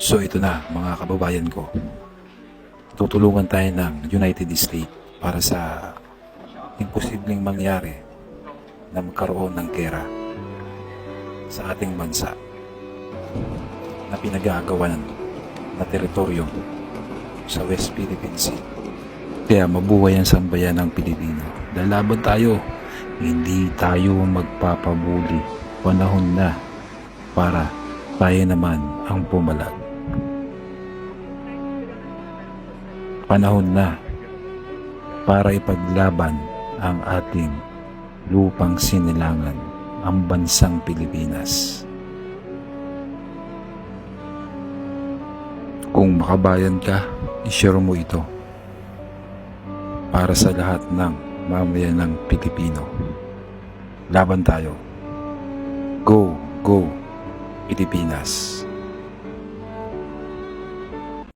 So ito na mga kababayan ko, tutulungan tayo ng United States para sa imposibleng mangyari na magkaroon ng gera sa ating bansa na pinag-aagawan na teritoryo sa West Philippine Sea. Kaya mabuhay ang sambayan ng Pilipino. Lalaban tayo, hindi tayo magpapabuli. Panahon na para tayo naman ang pumalag. Panahon na para ipaglaban ang ating lupang sinilangan, ang bansang Pilipinas. Kung makabayan ka, i-share mo ito para sa lahat ng mamayan ng Pilipino. Laban tayo. Go, go, Pilipinas!